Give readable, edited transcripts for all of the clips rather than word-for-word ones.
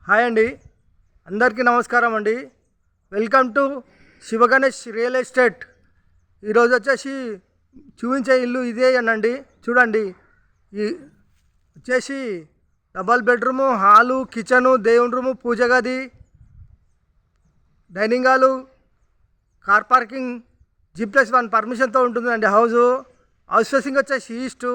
Hi అండి, అందరికీ నమస్కారం అండి. Welcome to Sivaganesh real estate. ఈరోజు వచ్చేసి చూపించే ఇల్లు ఇదే అనండి. చూడండి, ఈ వచ్చేసి డబల్ బెడ్రూము, హాలు, కిచెను, దేవుని రూము, పూజ గది, dining hall, car parking, G+1 పర్మిషన్తో ఉంటుందండి. హౌస్ ఫేసింగ్ వచ్చేసి ఈస్టు,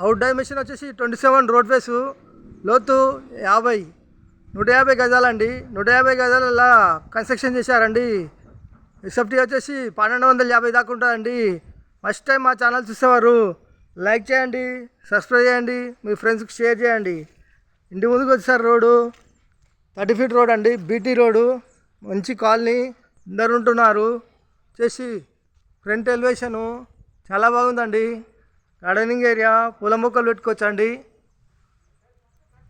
అవుట్ డైమెన్షన్ వచ్చేసి 27 రోడ్ ఫేసు, లోతు 150 గజాలండి. 150 గజాలలో కన్స్ట్రక్షన్ చేశారండి. ఎస్ఎఫ్టీ వచ్చేసి 1250 దాకా ఉంటుందండి. ఫస్ట్ టైం మా ఛానల్ చూసేవారు లైక్ చేయండి, సబ్స్క్రైబ్ చేయండి, మీ ఫ్రెండ్స్కి షేర్ చేయండి. ఇంటి ముందుకు వచ్చేసారు రోడ్డు 30 ఫీట్ రోడ్ అండి, బీటీ రోడ్డు, మంచి కాలనీ, అందరు ఉంటున్నారు. వచ్చేసి ఫ్రంట్ ఎలివేషను చాలా బాగుందండి. గార్డెనింగ్ ఏరియా, పూల మొక్కలు పెట్టుకోవచ్చండి.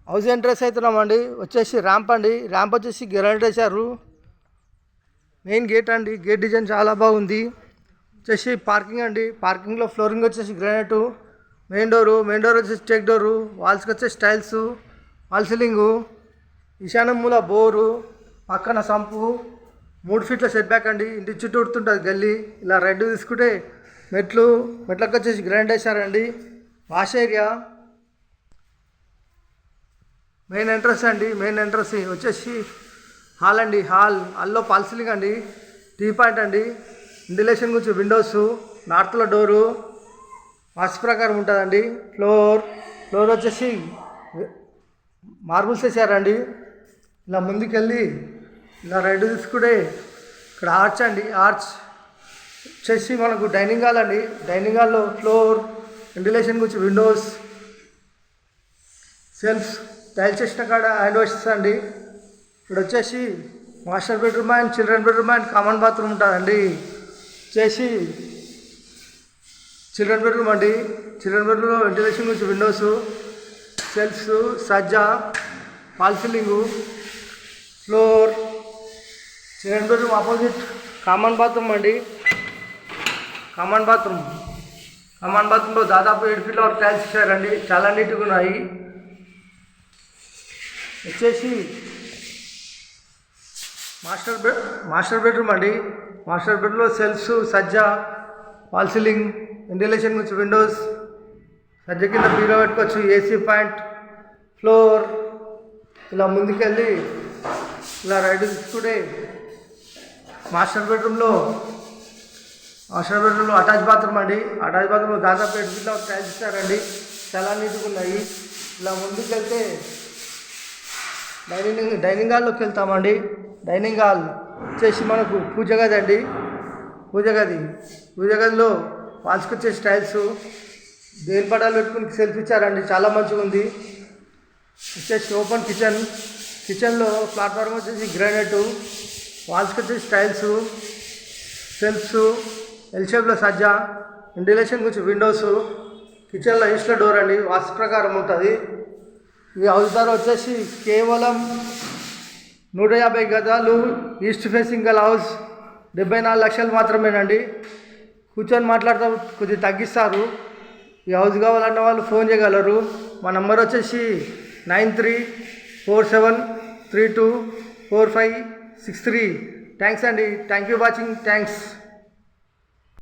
హౌస్ ఎంట్రెన్స్ అవుతున్నామండి. వచ్చేసి ర్యాంప్ అండి, ర్యాంప్ వచ్చేసి గ్రానైట్ వేశారు. మెయిన్ గేట్ అండి, గేట్ డిజైన్ చాలా బాగుంది. వచ్చేసి పార్కింగ్ అండి, పార్కింగ్లో ఫ్లోరింగ్ వచ్చేసి గ్రానైట్. మెయిన్ డోర్ వచ్చేసి టెక్ డోరు, వాల్స్కి వచ్చేసి టైల్స్, వాల్ సీలింగు, ఈశాన్యం మూల బోరు, పక్కన సంపు, 3 ఫీట్ల సెట్ బ్యాక్ అండి. ఇంటి చుట్టూ ఉడుతుంటుంది గల్లీ. ఇలా రెడ్ తీసుకుంటే మెట్లకు వచ్చేసి గ్రాండ్ వేశారండి. వాష్ ఏరియా, మెయిన్ ఎంట్రన్స్ అండి. మెయిన్ ఎంట్రన్స్ వచ్చేసి హాల్ అండి. హాల్లో ఫాల్ సీలింగ్ అండి, టీ పాయింట్ అండి. వెంటిలేషన్ గురించి విండోస్, నార్త్లో డోరు వాస్తు ప్రకారం ఉంటుందండి. ఫ్లోర్ వచ్చేసి మార్బుల్స్ వేసారండి. ఇలా ముందుకెళ్ళి ఇలా రైట్ తీసుకుంటే ఇక్కడ ఆర్చ్ అండి. ఆర్చ్ వచ్చేసి మనకు డైనింగ్ హాల్ అండి. డైనింగ్ హాల్లో ఫ్లోర్, వెంటిలేషన్ గురించి విండోస్, సెల్ఫ్స్, టైల్స్ చేసిన కాడ హ్యాండ్ వాషెస్ అండి. ఇక్కడ వచ్చేసి master bedroom and children bedroom and common bathroom ఉంటుందండి. వచ్చేసి చిల్డ్రన్ బెడ్రూమ్ అండి. చిల్డ్రన్ బెడ్రూమ్లో వెంటిలేషన్ గురించి విండోస్, సెల్ఫ్స్, సజ్జా, fall ceiling, floor. Children bedroom opposite common bathroom అండి. కామన్ బాత్రూంలో దాదాపు 7 ఫీట్ల వరకు టైల్స్ ఇచ్చారండి. చాలా నీట్గా ఉన్నాయి. వచ్చేసి మాస్టర్ బెడ్రూమ్ అండి. మాస్టర్ బెడ్రూమ్లో సెల్ఫ్స్, సజ్జా, ఫాల్ సీలింగ్, వెంటిలేషన్ గురించి విండోస్, సజ్జ కింద బీరో పెట్టుకోవచ్చు, ఏసీ పాయింట్, ఫ్లోర్. ఇలా ముందుకెళ్ళి ఇలా రైట్ తీసుకుంటే మాస్టర్ బెడ్రూమ్లో అటాచ్ బాత్రూమ్ అండి. అటాచ్ బాత్రూమ్లో దాదాపు 7 ఫీట్ల టైల్స్ ఇచ్చారండి. చాలా నీట్గా ఉన్నాయి. ఇలా ముందుకు వెళ్తే డైనింగ్ హాల్లోకి వెళ్తామండి. డైనింగ్ హాల్ వచ్చేసి మనకు పూజ గది అండి. పూజ గదిలో వాల్స్కి వచ్చేసి టైల్స్, దేని పడాలు పెట్టుకుని సెల్ఫ్ ఇచ్చారండి. చాలా మంచిగా ఉంది. వచ్చేసి ఓపెన్ కిచెన్లో ప్లాట్ఫామ్ వచ్చేసి గ్రానైట్, వాల్స్కి వచ్చేసి టైల్స్, సెల్ఫ్స్, ఎల్ షేప్లో సజ్జా, వెంటిలేషన్ గురించి విండోస్, కిచెన్లో ఈస్ట్లో డోర్ అండి. వాస్తు ప్రకారం ఉంటుంది. ఈ హౌస్ ధర వచ్చేసి కేవలం 150 గజాలు, ఈస్ట్ ఫేసింగ్ గల హౌస్ 74 లక్షలు మాత్రమేనండి. కూర్చొని మాట్లాడితే కొద్దిగా తగ్గిస్తారు. ఈ హౌస్ కావాలన్న వాళ్ళు ఫోన్ చేయగలరు. మా నంబర్ వచ్చేసి 9347324563. థ్యాంక్స్ అండి. Thank you watching. థ్యాంక్స్.